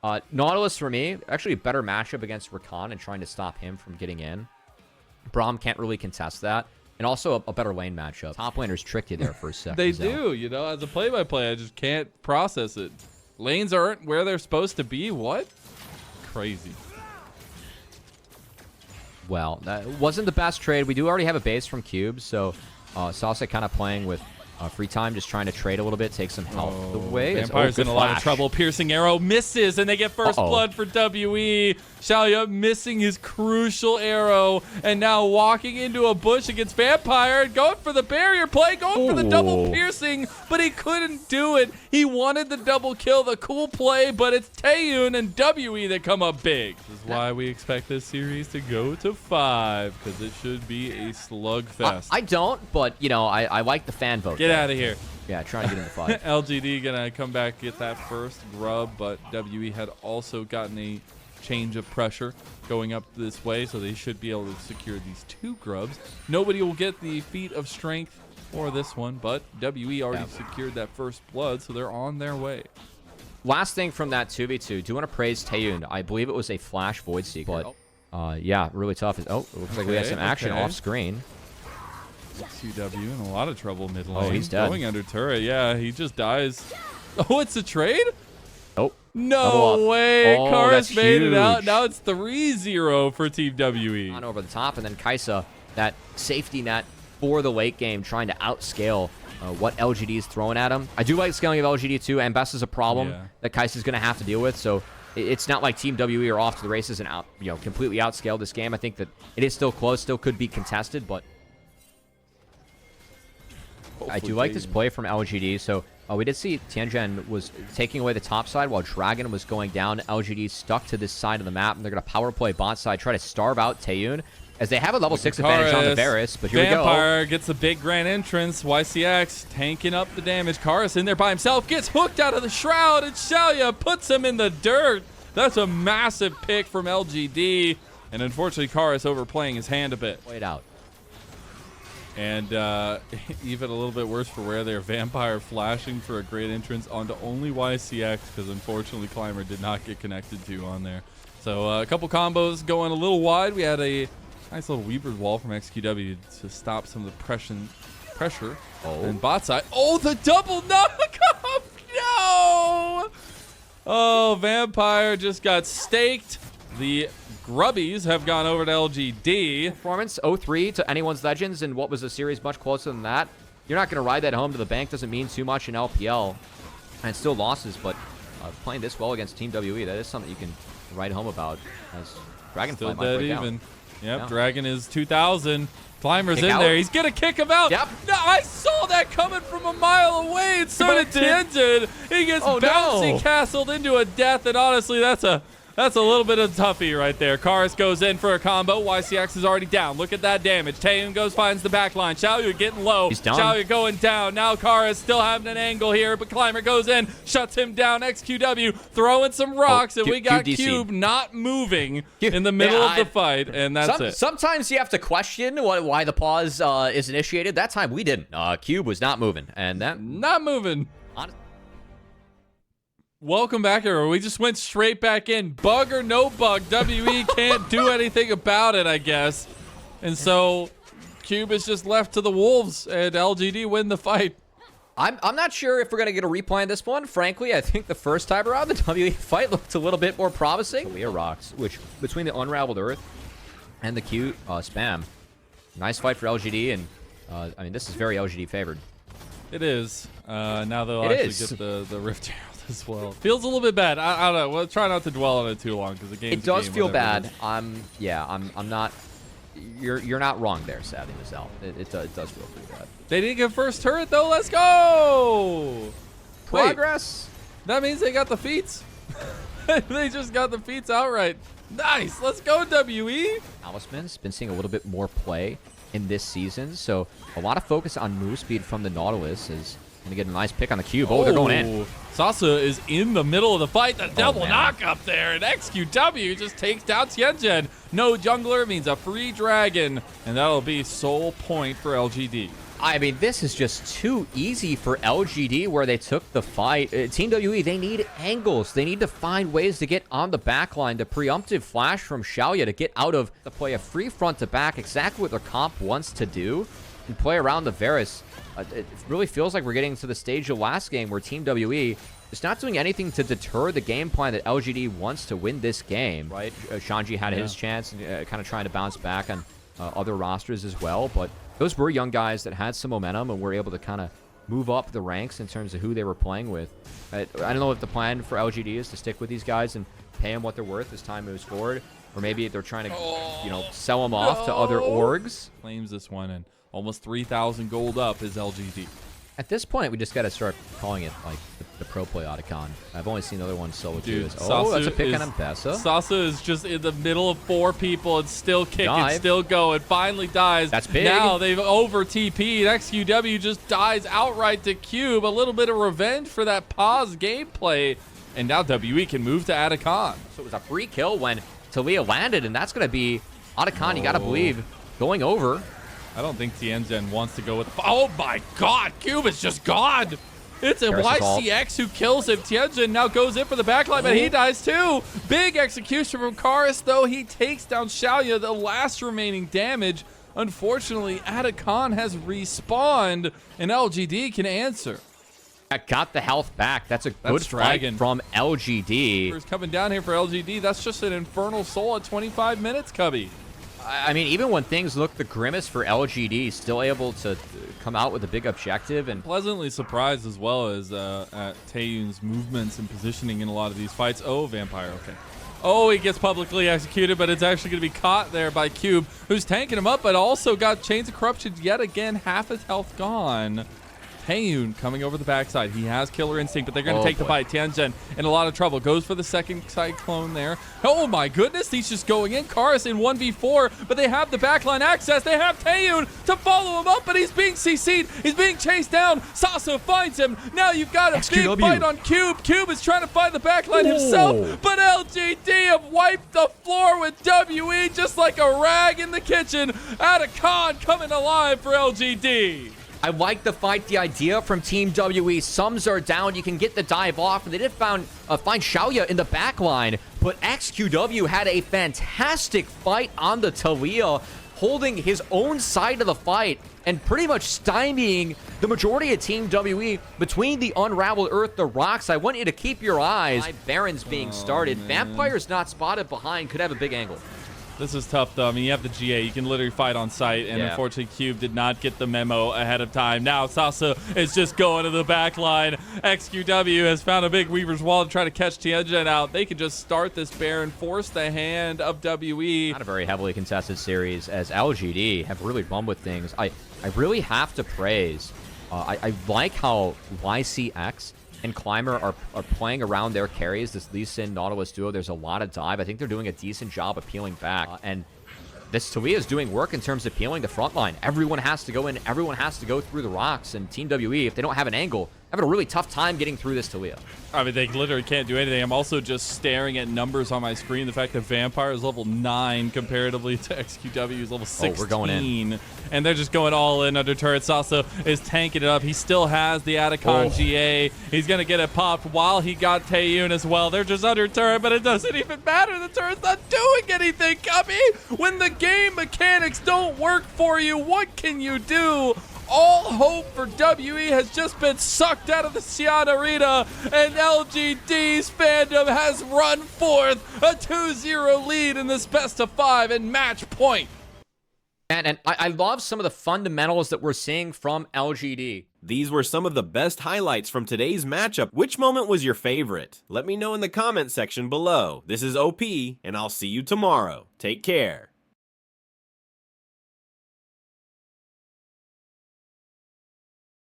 Nautilus for me, actually a better matchup against Rakan and trying to stop him from getting in. Braum can't really contest that. And also a better lane matchup. Top laners tricked you there for a second. They do, you know, as a play-by-play, I just can't process it. Lanes aren't where they're supposed to be. What? Crazy. Well, that wasn't the best trade. We do already have a base from Cube, so Sauce kind of playing with free time, just trying to trade a little bit, take some health away. Vampire's in a lot of trouble. Piercing arrow misses, and they get first blood for WE. Xiaoya missing his crucial arrow, and now walking into a bush against Vampire, going for the barrier play, going for the double piercing, but he couldn't do it. He wanted the double kill, the cool play, but it's Taeyun and WE that come up big. This is why we expect this series to go to 5, because it should be a slugfest. I don't, but, you know, I like the fan vote. Get out of here. Yeah, trying to get in the fight. LGD gonna come back, get that first grub, but WE had also gotten a change of pressure going up this way, so they should be able to secure these 2 grubs. Nobody will get the feat of strength for this one, but WE already secured that first blood, so they're on their way. Last thing from that 2v2, do want to praise Taeyun. I believe it was a flash Void Seeker. But, yeah, really tough. Oh, it looks like we had some action off screen. CW in a lot of trouble mid lane. Oh, he's dead. Going under turret. Yeah, he just dies. Oh, it's a trade? Oh. No way. Oh, Karis made huge. it out. Now it's 3-0 for Team WE. On over the top, and then Kaisa, that safety net for the late game, trying to outscale what LGD is throwing at him. I do like scaling of LGD too, and Best is a problem that Kaisa's going to have to deal with, so it's not like Team WE are off to the races and completely outscaled this game. I think that it is still close, still could be contested, but I do like this play from LGD. So we did see Tianjin was taking away the top side while Dragon was going down. LGD stuck to this side of the map, and they're going to power play bot side, try to starve out Taeyun, as they have a level 6 advantage on the Varus. But here we go. Vampire gets a big grand entrance. YCX tanking up the damage. Karis in there by himself, gets hooked out of the shroud, and Xiaoya puts him in the dirt. That's a massive pick from LGD, and unfortunately Karis overplaying his hand a bit. Played out. And even a little bit worse for where they're Vampire flashing for a great entrance onto only YCX, because unfortunately Climber did not get connected to on there. So a couple combos going a little wide. We had a nice little Weaver's Wall from XQW to stop some of the pressure. And bot side. Oh, the double knockoff! No! Oh, Vampire just got staked. The Grubbies have gone over to LGD. Performance 0-3 to anyone's Legends, and what was a series much closer than that. You're not going to ride that home to the bank. Doesn't mean too much in LPL. And still losses, but playing this well against Team WE, that is something you can write home about. As Dragonfly might break even. out. Yep, Dragon is 2,000. Climber's in there. He's going to kick him out. Yep. No, I saw that coming from a mile away. And so did Tianjin. He gets bouncy castled into a death, and honestly, that's a little bit of toughie right there. Karis goes in for a combo. YCX is already down. Look at that damage. Taeyun goes, finds the back line. Xiaoyu getting low. He's down. Xiaoyu going down. Now Karis still having an angle here, but Climber goes in, shuts him down. XQW throwing some rocks, and we got Cube not moving in the middle of the fight, and that's it. Sometimes you have to question why the pause is initiated. That time we didn't. Cube was not moving, and that not moving. Welcome back, everyone. We just went straight back in. Bug or no bug, WE can't do anything about it, I guess. And so Cube is just left to the wolves, and LGD win the fight. I'm not sure if we're going to get a replay on this one. Frankly, I think the first time around, the WE fight looked a little bit more promising. Leah rocks, which between the Unraveled Earth and the Q spam, nice fight for LGD, and I mean, this is very LGD favored. It is. Now they'll actually get the Rift Herald as well. Feels a little bit bad. I don't know. We'll try not to dwell on it too long, because the game. It does feel bad. I'm not. You're not wrong there, Savvy Mizel. It does feel pretty bad. They didn't get first turret though. Let's go. Progress. Wait, that means they got the feats. They just got the feats outright. Nice. Let's go, WE. Talisman's been seeing a little bit more play in this season, so a lot of focus on move speed from the Nautilus is going to get a nice pick on the Cube. Oh, they're going in. Sasa is in the middle of the fight. The double knock up there, and XQW just takes down Tianjin. No jungler means a free dragon, and that'll be sole point for LGD. I mean, this is just too easy for LGD where they took the fight. Team WE, they need angles. They need to find ways to get on the back line. The preemptive flash from Xiaoya to get out of the play, a free front to back, exactly what their comp wants to do, and play around the Varus. It really feels like we're getting to the stage of last game where Team WE is not doing anything to deter the game plan that LGD wants to win this game, right? Shanji had his chance, kind of trying to bounce back on other rosters as well, but those were young guys that had some momentum and were able to kind of move up the ranks in terms of who they were playing with. I don't know if the plan for LGD is to stick with these guys and pay them what they're worth as time moves forward, or maybe they're trying to, you know, sell them off to other orgs. Claims this one, and almost 3,000 gold up is LGD. At this point, we just got to start calling it like the pro play Otacon. I've only seen the other one solo too. Oh, that's a pick on M-Pesa. Sasa is just in the middle of 4 people and still kicking, still going. Finally dies. That's big. Now they've over TP'd. XQW just dies outright to Cube. A little bit of revenge for that pause gameplay. And now WE can move to Otacon. So it was a free kill when Talia landed, and that's going to be Otacon, you got to believe, going over. I don't think Tianzhen wants to go with... Oh my god, Cube is just gone! It's a YCX who kills him. Tianzhen now goes in for the backline, but he dies too! Big execution from Karis, though. He takes down Xiaoya, the last remaining damage. Unfortunately, Otacon has respawned, and LGD can answer. Got the health back. That's a good fight from LGD. Coming down here for LGD. That's just an Infernal Soul at 25 minutes, Cubby. I mean, even when things look the grimmest for LGD, still able to come out with a big objective. And pleasantly surprised as well as at Taeyun's movements and positioning in a lot of these fights. Oh, Vampire, okay. Oh, he gets publicly executed, but it's actually going to be caught there by Cube, who's tanking him up, but also got Chains of Corruption yet again, half his health gone. Taeyun coming over the backside. He has Killer Instinct, but they're going to take the bite. Tianzhen in a lot of trouble. Goes for the second Cyclone there. Oh my goodness, he's just going in. Karis in 1v4, but they have the backline access. They have Taeyun to follow him up, but he's being CC'd. He's being chased down. Sasa finds him. Now you've got a big fight on Cube. Cube is trying to find the backline himself, but LGD have wiped the floor with WE just like a rag in the kitchen. Otacon coming alive for LGD. I like the fight, the idea from Team WE. Sums are down. You can get the dive off. And they did find Xiaoya in the back line. But XQW had a fantastic fight on the Talia, holding his own side of the fight and pretty much stymieing the majority of Team WE between the Unraveled Earth, the rocks. I want you to keep your eyes. Barons being started. Vampire's not spotted behind. Could have a big angle. This is tough, though. I mean, you have the GA. You can literally fight on site, and unfortunately, Cube did not get the memo ahead of time. Now, Sasa is just going to the back line. XQW has found a big Weaver's Wall to try to catch Tianzhen out. They can just start this Baron, force the hand of WE. Not a very heavily contested series, as LGD have really run with things. I really have to praise. I like how YCX and Climber are playing around their carries. This Lee Sin Nautilus duo, there's a lot of dive. I think they're doing a decent job of peeling back. And this Talia is doing work in terms of peeling the front line. Everyone has to go in. Everyone has to go through the rocks. And Team WE, if they don't have an angle, having a really tough time getting through this Talia. I mean, they literally can't do anything. I'm also just staring at numbers on my screen. The fact that Vampire is level 9 comparatively to XQW is level 16. Oh, we're going in. And they're just going all in under turret. Sasa is tanking it up. He still has the Otacon GA. He's going to get it popped while he got Taeyun as well. They're just under turret, but it doesn't even matter. The turret's not doing anything, Cubby. When the game mechanics don't work for you, what can you do? All hope for WE has just been sucked out of the Xi'an Arena, and LGD's fandom has run forth a 2-0 lead in this best of 5 and match point. And I love some of the fundamentals that we're seeing from LGD. These were some of the best highlights from today's matchup. Which moment was your favorite? Let me know in the comment section below. This is OP, and I'll see you tomorrow. Take care.